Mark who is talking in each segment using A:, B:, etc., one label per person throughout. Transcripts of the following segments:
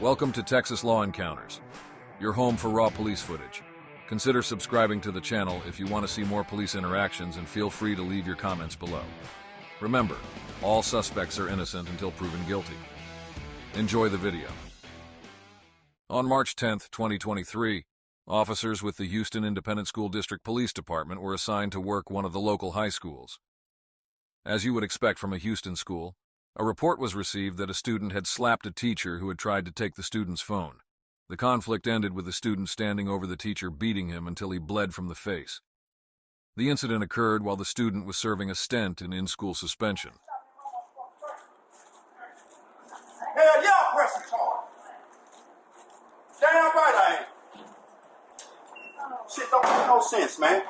A: Welcome to Texas Law Encounters, your home for raw police footage. Consider subscribing to the channel if you want to see more police interactions, and feel free to leave your comments below. Remember, all suspects are innocent until proven guilty. Enjoy the video. On March 10, 2023, officers with the Houston Independent School District Police Department were assigned to work one of the local high schools. As you would expect from a Houston school, a report was received that a student had slapped a teacher who had tried to take the student's phone. The conflict ended with the student standing over the teacher, beating him until he bled from the face. The incident occurred while the student was serving a stint in-school suspension.
B: Hell yeah, press the charge. Damn right I ain't. Shit don't make no sense, man.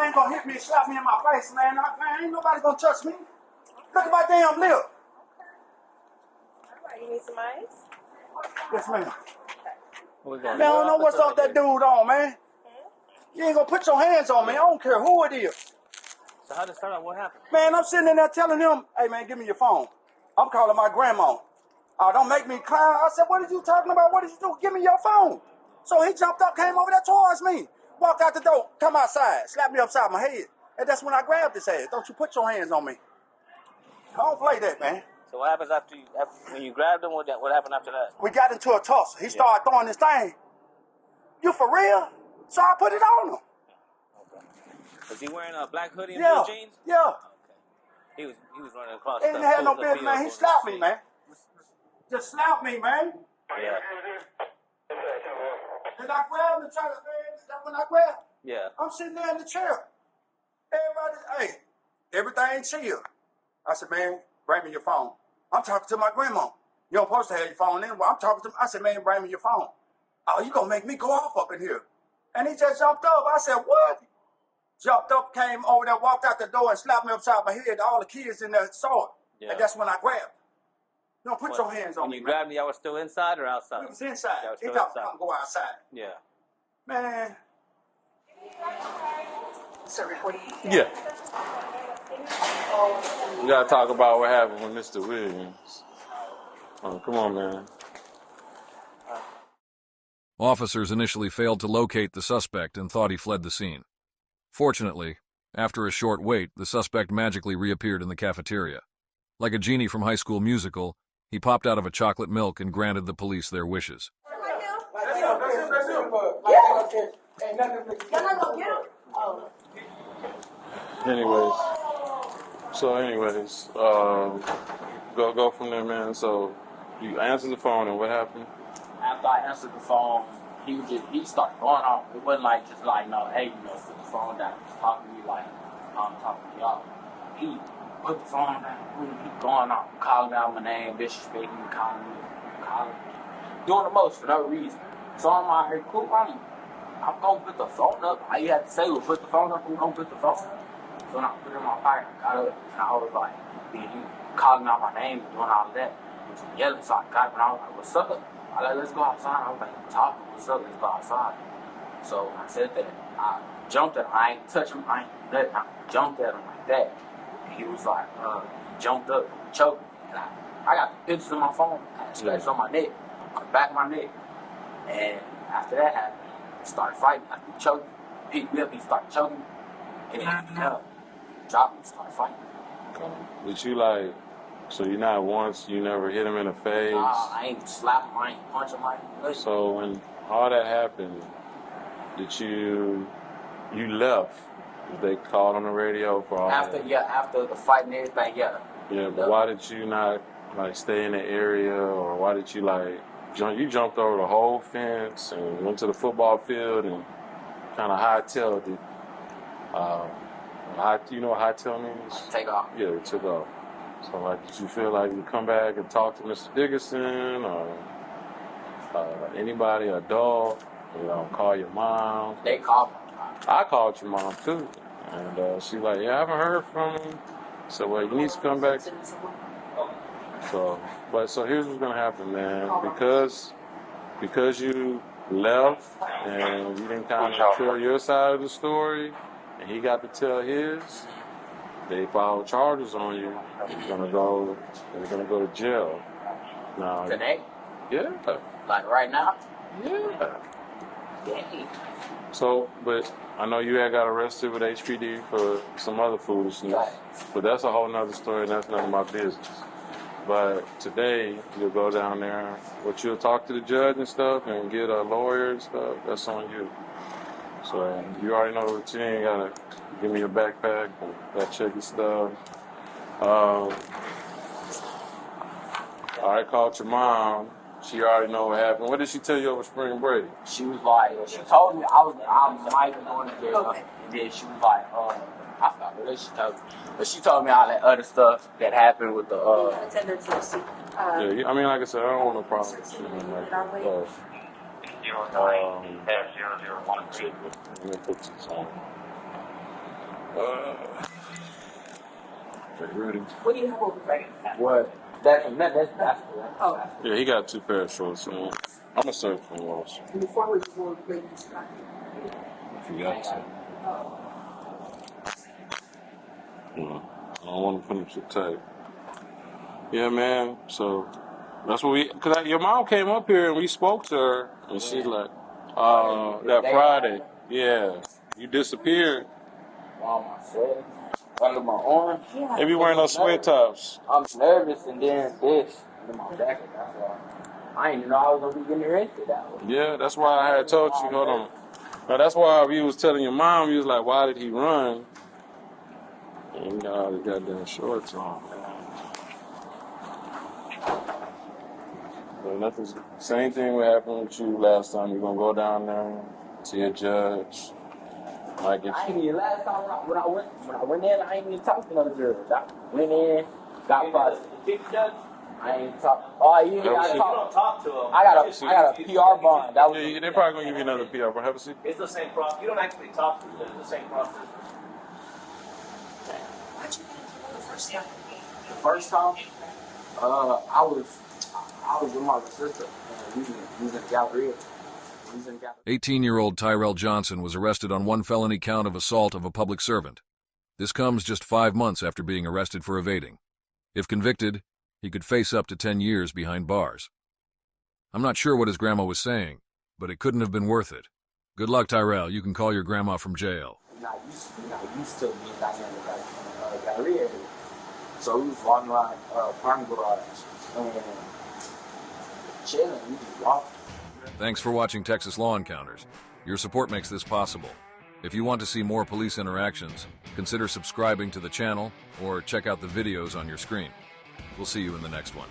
B: Ain't gonna hit me and slap me in my face, man. Ain't nobody gonna touch me. Look at my damn lip.
C: Alright, you need some ice?
B: Yes, ma'am.
C: Okay.
B: Man, I don't know what's up that dude on, man. You ain't gonna put your hands on me. I don't care who it is.
C: So how did it start out? What happened?
B: Man, I'm sitting in there telling him, hey, man, give me your phone. I'm calling my grandma. Oh, don't make me clown. I said, what are you talking about? What did you do? Give me your phone. So he jumped up, came over there towards me. Walked out the door, come outside, slapped me upside my head. And that's when I grabbed his ass. Don't you put your hands on me. Don't play that, man.
C: So what happens after when you grabbed him? What happened after that?
B: We got into a tussle. He started throwing this thing. You for real? So I put it on him.
C: Okay. Was he wearing a black hoodie and
B: Yeah.
C: blue jeans?
B: Yeah.
C: Okay. He was running across.
B: He didn't have no business, man. He slapped me, man. Just slapped me, man.
C: Yeah.
B: And I grabbed him and tried to, man, that's when I grabbed him.
C: Yeah.
B: I'm sitting there in the chair. Everybody, hey, everything chill. I said, man, bring me your phone. I'm talking to my grandma. You don't supposed to have your phone anyway. I'm talking to him. I said, man, bring me your phone. Oh, you gonna make me go off up in here. And he just jumped up. I said, what? Jumped up, came over there, walked out the door and slapped me upside my head. All the kids in there saw it. Yeah. And that's when I grabbed him. You don't put your hands on me.
C: When you grabbed me, y'all was still inside or outside?
B: We was inside.
C: Was
B: he thought I was go outside.
C: Yeah.
B: Man.
D: Yeah. We gotta talk about what happened with Mr. Williams. Oh, come on, man.
A: Officers initially failed to locate the suspect and thought he fled the scene. Fortunately, after a short wait, the suspect magically reappeared in the cafeteria. Like a genie from High School Musical, he popped out of a chocolate milk and granted the police their wishes.
D: Anyways, go from there, man. So you answered the phone, and what happened?
E: After I answered the phone, he started going off. It wasn't like just like, no, hey, put the phone down. He was talking to me like I'm talking to y'all. He put the phone down. He going off, calling out my name, disrespecting me, calling me, doing the most for no reason. So I'm out here, cool. I'm gonna put the phone up. All you had to say was put the phone up. I'm gonna put the phone up. So when I put it in my pocket, I got up and I was like, he calling out my name and doing all of that. He was yelling, so I got up and I was like, what's up? I like, let's go outside. I was like, I'm talking, what's up? Let's go outside. So I said that. I jumped at him. I ain't touch him. I ain't nothing. I jumped at him like that. And he was like, jumped up, choked me. And I got the pictures on my phone. I had scratches on my neck, on the back of my neck. And after that happened, he started fighting. After he choked me, picked me up, he started choking me. And then dropped me, started fighting.
D: Did you so you not once, you never hit him in the face?
E: Nah, I ain't slap him, I ain't punch him, I ain't nothing.
D: So when all that happened, did you left? They called on the radio for all
E: after,
D: that?
E: Yeah, after the fight and everything, yeah.
D: Yeah, but why did you not stay in the area, or why did you you jumped over the whole fence and went to the football field and kind of hightailed it? You know what hightail means?
E: Take off.
D: Yeah, it took off. So did you feel like you come back and talk to Mr. Dickerson or anybody, a dog, call your mom?
E: They called me.
D: I called your mom too, and she's like, yeah, I haven't heard from him. So well, you need to come back. So here's what's gonna happen, man. Because you left and you didn't kind of tell your side of the story, and he got to tell his, they filed charges on you. You're gonna go to jail. Now,
E: Today?
D: yeah,
E: Like right now?
D: yeah.
E: Dang.
D: So, but I know you had got arrested with HPD for some other foolishness, but that's a whole nother story, and that's none of my business. But today, you'll go down there, but you'll talk to the judge and stuff and get a lawyer and stuff, that's on you. So, you already know the routine, you gotta give me your backpack, and gotta check your stuff. I called your mom. She already know what happened. What did she tell you over spring break?
E: She was like, she told me I might be going to jail. And then she was like, I forgot what she told me. But she told me all that other stuff that happened with the,
D: Yeah, I mean, like I said, I don't want no problem with you. Like, let me put this on. Okay, ready?
E: what do you have over there? What? That's
F: Oh,
D: Yeah, he got 2 pairs of shorts, so I'm gonna search for those.
F: before we go, wait,
D: If you got to. I don't want to put them too tight. Yeah, man. So that's what your mom came up here and we spoke to her, and she's like, that Friday, yeah, you disappeared.
E: on my sweat, under my arm.
D: They be wearing those sweat tops.
E: I'm nervous, and then this in my back. That's why I didn't know I was gonna be getting arrested that way.
D: Yeah, that's why I had told you. Hold on. Now, that's why you was telling your mom. You was like, why did he run? And you got all the goddamn shorts on, man. So nothing's. Same thing would happen with you last time. You're gonna go down there, see a judge. Might get
E: I ain't even last time when I went in, I ain't even talked to no judge. I went in, got busted. I ain't talk. Oh, you gotta
G: You don't talk to them.
E: I got a PR bond. That was
D: Yeah, they're probably gonna give you another PR, but have a seat.
G: It's the same process. You don't actually talk to them. It's the same process.
F: why'd you get the first time?
E: the first time. I was with my sister using Galleria.
A: 18-year-old Tyrell Johnson was arrested on 1 felony count of assault of a public servant. This comes just 5 months after being arrested for evading. If convicted, he could face up to 10 years behind bars. I'm not sure what his grandma was saying, but it couldn't have been worth it. Good luck, Tyrell. You can call your grandma from jail.
E: Not used to being down there in the Galleria area. So we was walking around parking garage and chilling. We just walking.
A: Thanks for watching Texas Law Encounters. Your support makes this possible. If you want to see more police interactions, consider subscribing to the channel or check out the videos on your screen. We'll see you in the next one.